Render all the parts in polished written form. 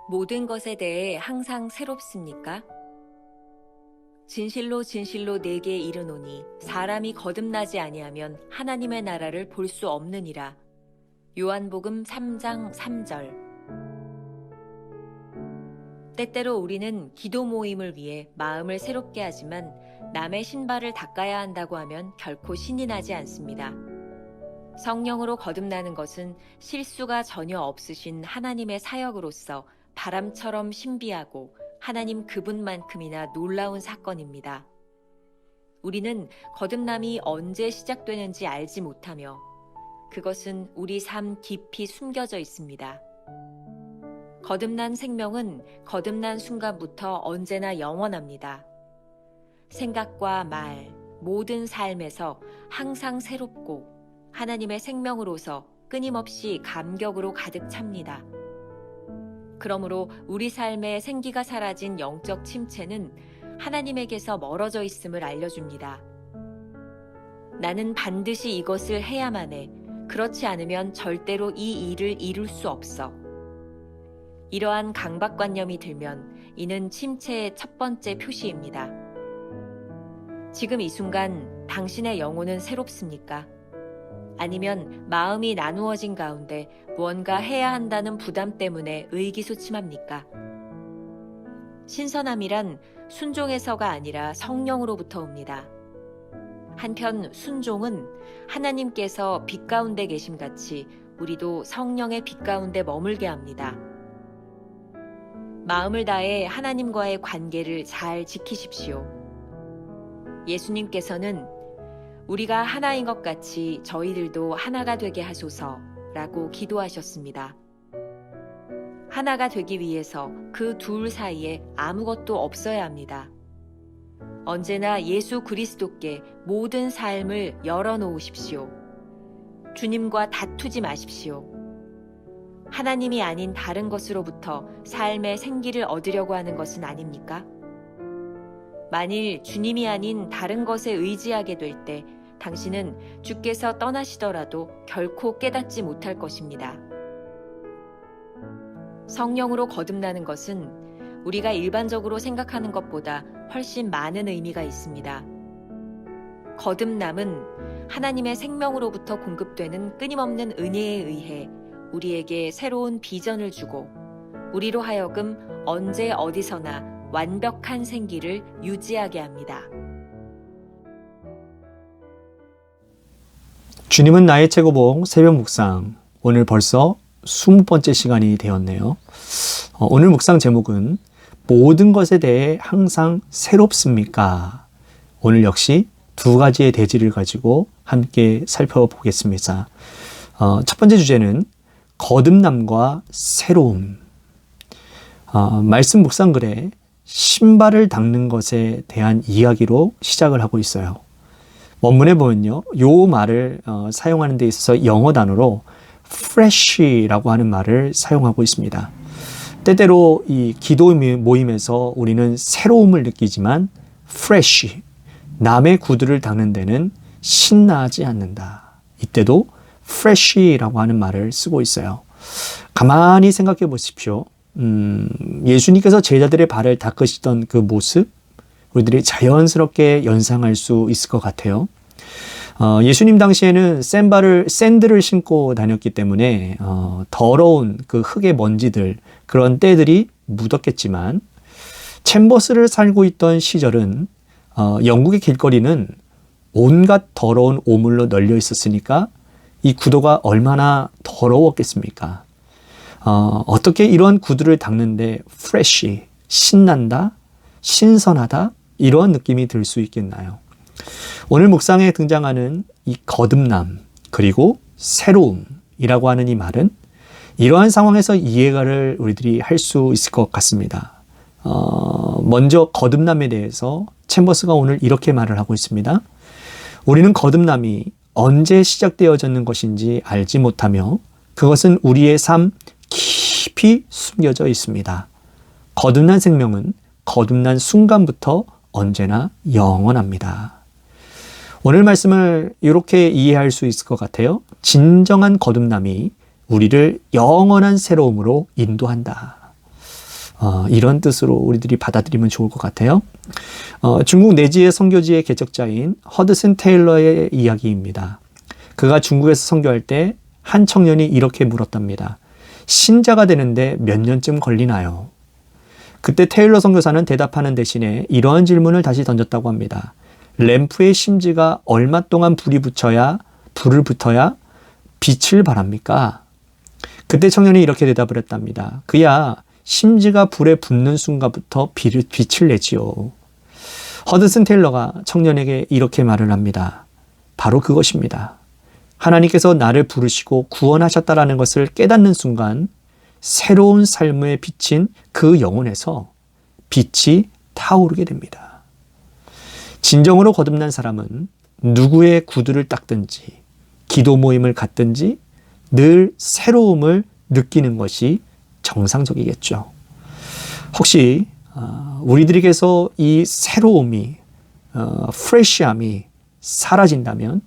모든 것에 대해 항상 새롭습니까? 진실로 진실로 내게 이르노니 사람이 거듭나지 아니하면 하나님의 나라를 볼 수 없느니라. 요한복음 3장 3절. 때때로 우리는 기도 모임을 위해 마음을 새롭게 하지만 남의 신발을 닦아야 한다고 하면 결코 신이 나지 않습니다. 성령으로 거듭나는 것은 실수가 전혀 없으신 하나님의 사역으로서 바람처럼 신비하고 하나님 그분만큼이나 놀라운 사건입니다. 우리는 거듭남이 언제 시작되는지 알지 못하며 그것은 우리 삶 깊이 숨겨져 있습니다. 거듭난 생명은 거듭난 순간부터 언제나 영원합니다. 생각과 말, 모든 삶에서 항상 새롭고 하나님의 생명으로서 끊임없이 감격으로 가득 찹니다. 그러므로 우리 삶에 생기가 사라진 영적 침체는 하나님에게서 멀어져 있음을 알려줍니다. 나는 반드시 이것을 해야만 해. 그렇지 않으면 절대로 이 일을 이룰 수 없어. 이러한 강박관념이 들면 이는 침체의 첫 번째 표시입니다. 지금 이 순간 당신의 영혼은 새롭습니까? 아니면 마음이 나누어진 가운데 무언가 해야 한다는 부담 때문에 의기소침합니까? 신선함이란 순종에서가 아니라 성령으로부터 옵니다. 한편 순종은 하나님께서 빛 가운데 계심같이 우리도 성령의 빛 가운데 머물게 합니다. 마음을 다해 하나님과의 관계를 잘 지키십시오. 예수님께서는 우리가 하나인 것 같이 저희들도 하나가 되게 하소서라고 기도하셨습니다. 하나가 되기 위해서 그 둘 사이에 아무것도 없어야 합니다. 언제나 예수 그리스도께 모든 삶을 열어놓으십시오. 주님과 다투지 마십시오. 하나님이 아닌 다른 것으로부터 삶의 생기를 얻으려고 하는 것은 아닙니까? 만일 주님이 아닌 다른 것에 의지하게 될 때 당신은 주께서 떠나시더라도 결코 깨닫지 못할 것입니다. 성령으로 거듭나는 것은 우리가 일반적으로 생각하는 것보다 훨씬 많은 의미가 있습니다. 거듭남은 하나님의 생명으로부터 공급되는 끊임없는 은혜에 의해 우리에게 새로운 비전을 주고 우리로 하여금 언제 어디서나 완벽한 생기를 유지하게 합니다. 주님은 나의 최고봉 새벽 묵상, 오늘 벌써 20번째 시간이 되었네요. 오늘 묵상 제목은 모든 것에 대해 항상 새롭습니까? 오늘 역시 두 가지의 대지를 가지고 함께 살펴보겠습니다. 첫 번째 주제는 거듭남과 새로움. 말씀 묵상글에 신발을 닦는 것에 대한 이야기로 시작을 하고 있어요. 원문에 보면요, 요 말을 사용하는 데 있어서 영어 단어로 fresh라고 하는 말을 사용하고 있습니다. 때때로 이 기도 모임에서 우리는 새로움을 느끼지만 fresh, 남의 구두를 닦는 데는 신나지 않는다. 이때도 fresh라고 하는 말을 쓰고 있어요. 가만히 생각해 보십시오. 예수님께서 제자들의 발을 닦으시던 그 모습, 우리들이 자연스럽게 연상할 수 있을 것 같아요. 예수님 당시에는 샌들을 신고 다녔기 때문에 더러운 그 흙의 먼지들, 그런 때들이 묻었겠지만 챔버스를 살고 있던 시절은 영국의 길거리는 온갖 더러운 오물로 널려 있었으니까 이 구도가 얼마나 더러웠겠습니까? 어떻게 이런 구두를 닦는데 fresh, 신난다, 신선하다, 이런 느낌이 들 수 있겠나요? 오늘 묵상에 등장하는 이 거듭남, 그리고 새로움이라고 하는 이 말은 이러한 상황에서 이해를 우리들이 할 수 있을 것 같습니다. 먼저 거듭남에 대해서 챔버스가 오늘 이렇게 말을 하고 있습니다. 우리는 거듭남이 언제 시작되어졌는 것인지 알지 못하며 그것은 우리의 삶 깊이 숨겨져 있습니다. 거듭난 생명은 거듭난 순간부터 언제나 영원합니다. 오늘 말씀을 이렇게 이해할 수 있을 것 같아요. 진정한 거듭남이 우리를 영원한 새로움으로 인도한다. 이런 뜻으로 우리들이 받아들이면 좋을 것 같아요. 중국 내지의 선교지의 개척자인 허드슨 테일러의 이야기입니다. 그가 중국에서 선교할 때 한 청년이 이렇게 물었답니다. 신자가 되는데 몇 년쯤 걸리나요? 그때 테일러 선교사는 대답하는 대신에 이러한 질문을 다시 던졌다고 합니다. 램프의 심지가 얼마 동안 불을 붙어야 빛을 발합니까? 그때 청년이 이렇게 대답을 했답니다. 그야 심지가 불에 붙는 순간부터 빛을 내지요. 허드슨 테일러가 청년에게 이렇게 말을 합니다. 바로 그것입니다. 하나님께서 나를 부르시고 구원하셨다라는 것을 깨닫는 순간 새로운 삶의 빛인 그 영혼에서 빛이 타오르게 됩니다. 진정으로 거듭난 사람은 누구의 구두를 닦든지 기도 모임을 갖든지 늘 새로움을 느끼는 것이 정상적이겠죠. 혹시 우리들에게서 이 새로움이 프레시함이 사라진다면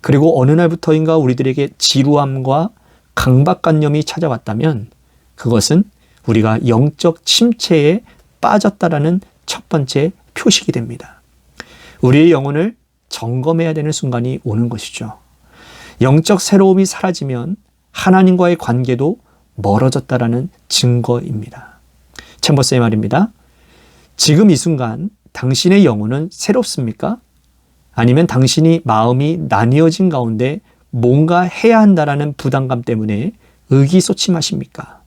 그리고 어느 날부터인가 우리들에게 지루함과 강박관념이 찾아왔다면 그것은 우리가 영적 침체에 빠졌다라는 첫 번째 표식이 됩니다. 우리의 영혼을 점검해야 되는 순간이 오는 것이죠. 영적 새로움이 사라지면 하나님과의 관계도 멀어졌다라는 증거입니다. 챔버스의 말입니다. 지금 이 순간 당신의 영혼은 새롭습니까? 아니면 당신이 마음이 나뉘어진 가운데 뭔가 해야 한다라는 부담감 때문에 의기소침하십니까?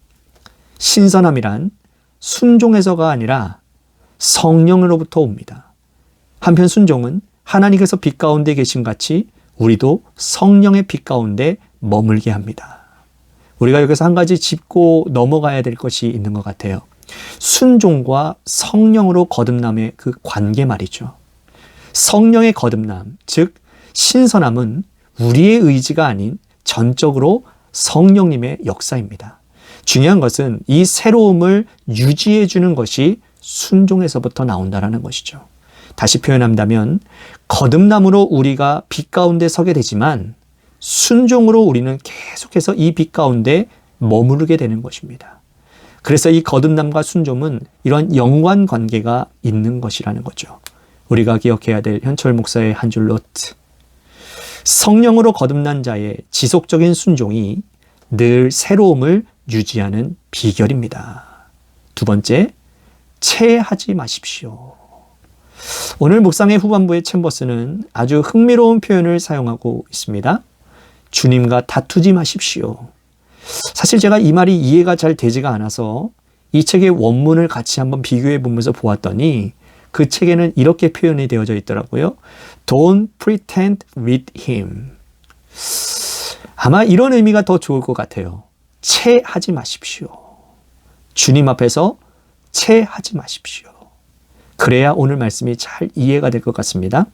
신선함이란 순종에서가 아니라 성령으로부터 옵니다. 한편 순종은 하나님께서 빛 가운데 계신 같이 우리도 성령의 빛 가운데 머물게 합니다. 우리가 여기서 한 가지 짚고 넘어가야 될 것이 있는 것 같아요. 순종과 성령으로 거듭남의 그 관계 말이죠. 성령의 거듭남, 즉 신선함은 우리의 의지가 아닌 전적으로 성령님의 역사입니다. 중요한 것은 이 새로움을 유지해 주는 것이 순종에서부터 나온다는 것이죠. 다시 표현한다면 거듭남으로 우리가 빛 가운데 서게 되지만 순종으로 우리는 계속해서 이 빛 가운데 머무르게 되는 것입니다. 그래서 이 거듭남과 순종은 이런 연관 관계가 있는 것이라는 거죠. 우리가 기억해야 될 현철 목사의 한 줄 노트. 성령으로 거듭난 자의 지속적인 순종이 늘 새로움을 유지하는 비결입니다. 두 번째, 체하지 마십시오. 오늘 묵상의 후반부의 챔버스는 아주 흥미로운 표현을 사용하고 있습니다. 주님과 다투지 마십시오. 사실 제가 이 말이 이해가 잘 되지가 않아서 이 책의 원문을 같이 한번 비교해 보면서 보았더니 그 책에는 이렇게 표현이 되어져 있더라고요. Don't pretend with him. 아마 이런 의미가 더 좋을 것 같아요. 체하지 마십시오. 주님 앞에서 체하지 마십시오. 그래야 오늘 말씀이 잘 이해가 될 것 같습니다.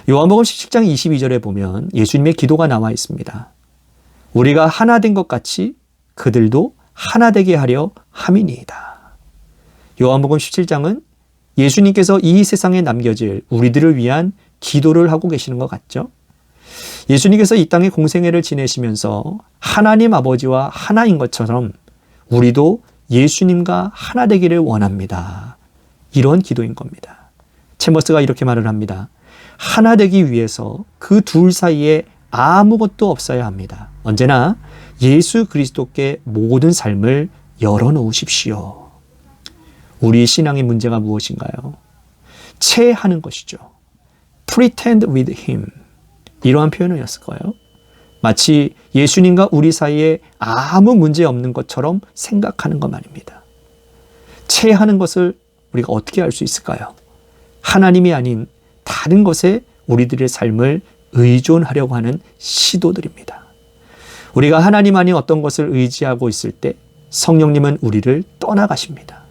요한복음 17장 22절에 보면 예수님의 기도가 나와 있습니다. 우리가 하나 된 것 같이 그들도 하나 되게 하려 함이니이다. 요한복음 17장은 예수님께서 이 세상에 남겨질 우리들을 위한 기도를 하고 계시는 것 같죠? 예수님께서 이 땅에 공생애를 지내시면서 하나님 아버지와 하나인 것처럼 우리도 예수님과 하나 되기를 원합니다. 이런 기도인 겁니다. 챔버스가 이렇게 말을 합니다. 하나 되기 위해서 그 둘 사이에 아무것도 없어야 합니다. 언제나 예수 그리스도께 모든 삶을 열어놓으십시오. 우리 신앙의 문제가 무엇인가요? 체하는 것이죠. Pretend with him. 이러한 표현이었을까요? 마치 예수님과 우리 사이에 아무 문제 없는 것처럼 생각하는 것 말입니다. 체하는 것을 우리가 어떻게 알 수 있을까요? 하나님이 아닌 다른 것에 우리들의 삶을 의존하려고 하는 시도들입니다. 우리가 하나님 아닌 어떤 것을 의지하고 있을 때 성령님은 우리를 떠나가십니다.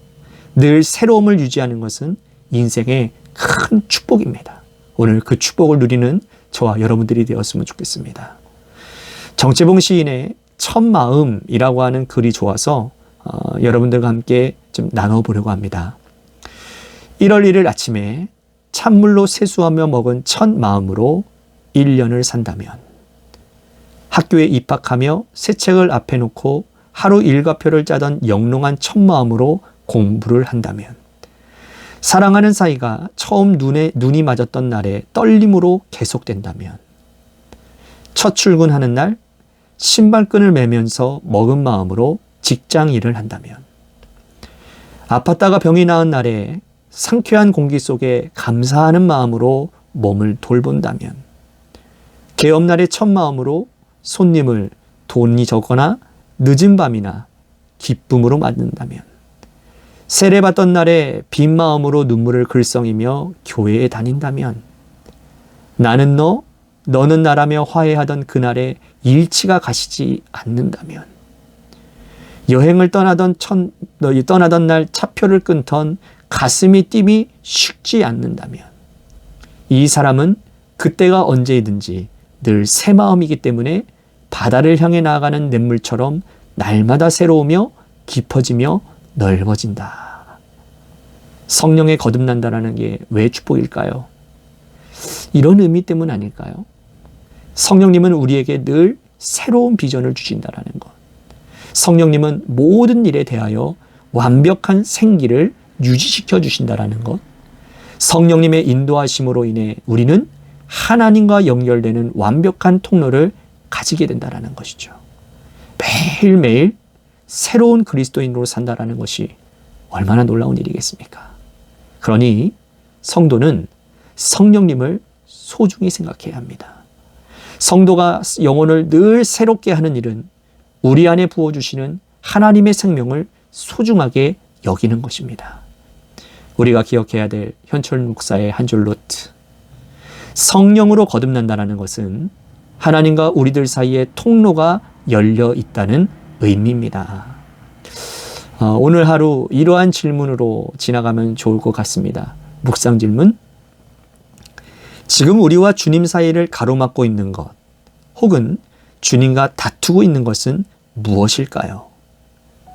늘 새로움을 유지하는 것은 인생의 큰 축복입니다. 오늘 그 축복을 누리는 저와 여러분들이 되었으면 좋겠습니다. 정채봉 시인의 첫 마음이라고 하는 글이 좋아서 여러분들과 함께 좀 나눠보려고 합니다. 1월 1일 아침에 찬물로 세수하며 먹은 첫 마음으로 1년을 산다면 학교에 입학하며 새 책을 앞에 놓고 하루 일과표를 짜던 영롱한 첫 마음으로 공부를 한다면, 사랑하는 사이가 처음 눈이 맞았던 날에 떨림으로 계속된다면, 첫 출근하는 날 신발끈을 매면서 먹은 마음으로 직장 일을 한다면, 아팠다가 병이 나은 날에 상쾌한 공기 속에 감사하는 마음으로 몸을 돌본다면, 개업날의 첫 마음으로 손님을 돈이 적거나 늦은 밤이나 기쁨으로 맞는다면, 세례받던 날에 빈 마음으로 눈물을 글썽이며 교회에 다닌다면, 나는 너, 너는 나라며 화해하던 그날에 일치가 가시지 않는다면, 여행을 떠나던 날 차표를 끊던 가슴이 띠이 식지 않는다면, 이 사람은 그때가 언제이든지 늘 새 마음이기 때문에 바다를 향해 나아가는 냇물처럼 날마다 새로우며 깊어지며 넓어진다. 성령에 거듭난다라는 게 왜 축복일까요? 이런 의미 때문 아닐까요? 성령님은 우리에게 늘 새로운 비전을 주신다라는 것. 성령님은 모든 일에 대하여 완벽한 생기를 유지시켜 주신다라는 것. 성령님의 인도하심으로 인해 우리는 하나님과 연결되는 완벽한 통로를 가지게 된다라는 것이죠. 매일매일 새로운 그리스도인으로 산다라는 것이 얼마나 놀라운 일이겠습니까? 그러니 성도는 성령님을 소중히 생각해야 합니다. 성도가 영혼을 늘 새롭게 하는 일은 우리 안에 부어주시는 하나님의 생명을 소중하게 여기는 것입니다. 우리가 기억해야 될 현철 목사의 한 줄 노트. 성령으로 거듭난다는 것은 하나님과 우리들 사이에 통로가 열려 있다는 의미입니다. 오늘 하루 이러한 질문으로 지나가면 좋을 것 같습니다. 묵상 질문. 지금 우리와 주님 사이를 가로막고 있는 것, 혹은 주님과 다투고 있는 것은 무엇일까요?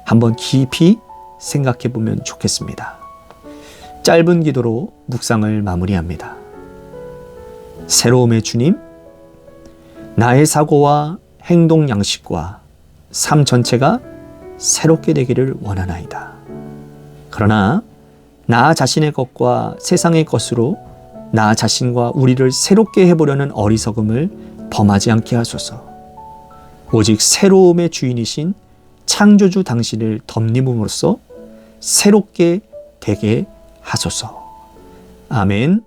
한번 깊이 생각해 보면 좋겠습니다. 짧은 기도로 묵상을 마무리합니다. 새로움의 주님, 나의 사고와 행동 양식과 삶 전체가 새롭게 되기를 원하나이다. 그러나 나 자신의 것과 세상의 것으로 나 자신과 우리를 새롭게 해보려는 어리석음을 범하지 않게 하소서. 오직 새로움의 주인이신 창조주 당신을 덧입음으로써 새롭게 되게 하소서. 아멘.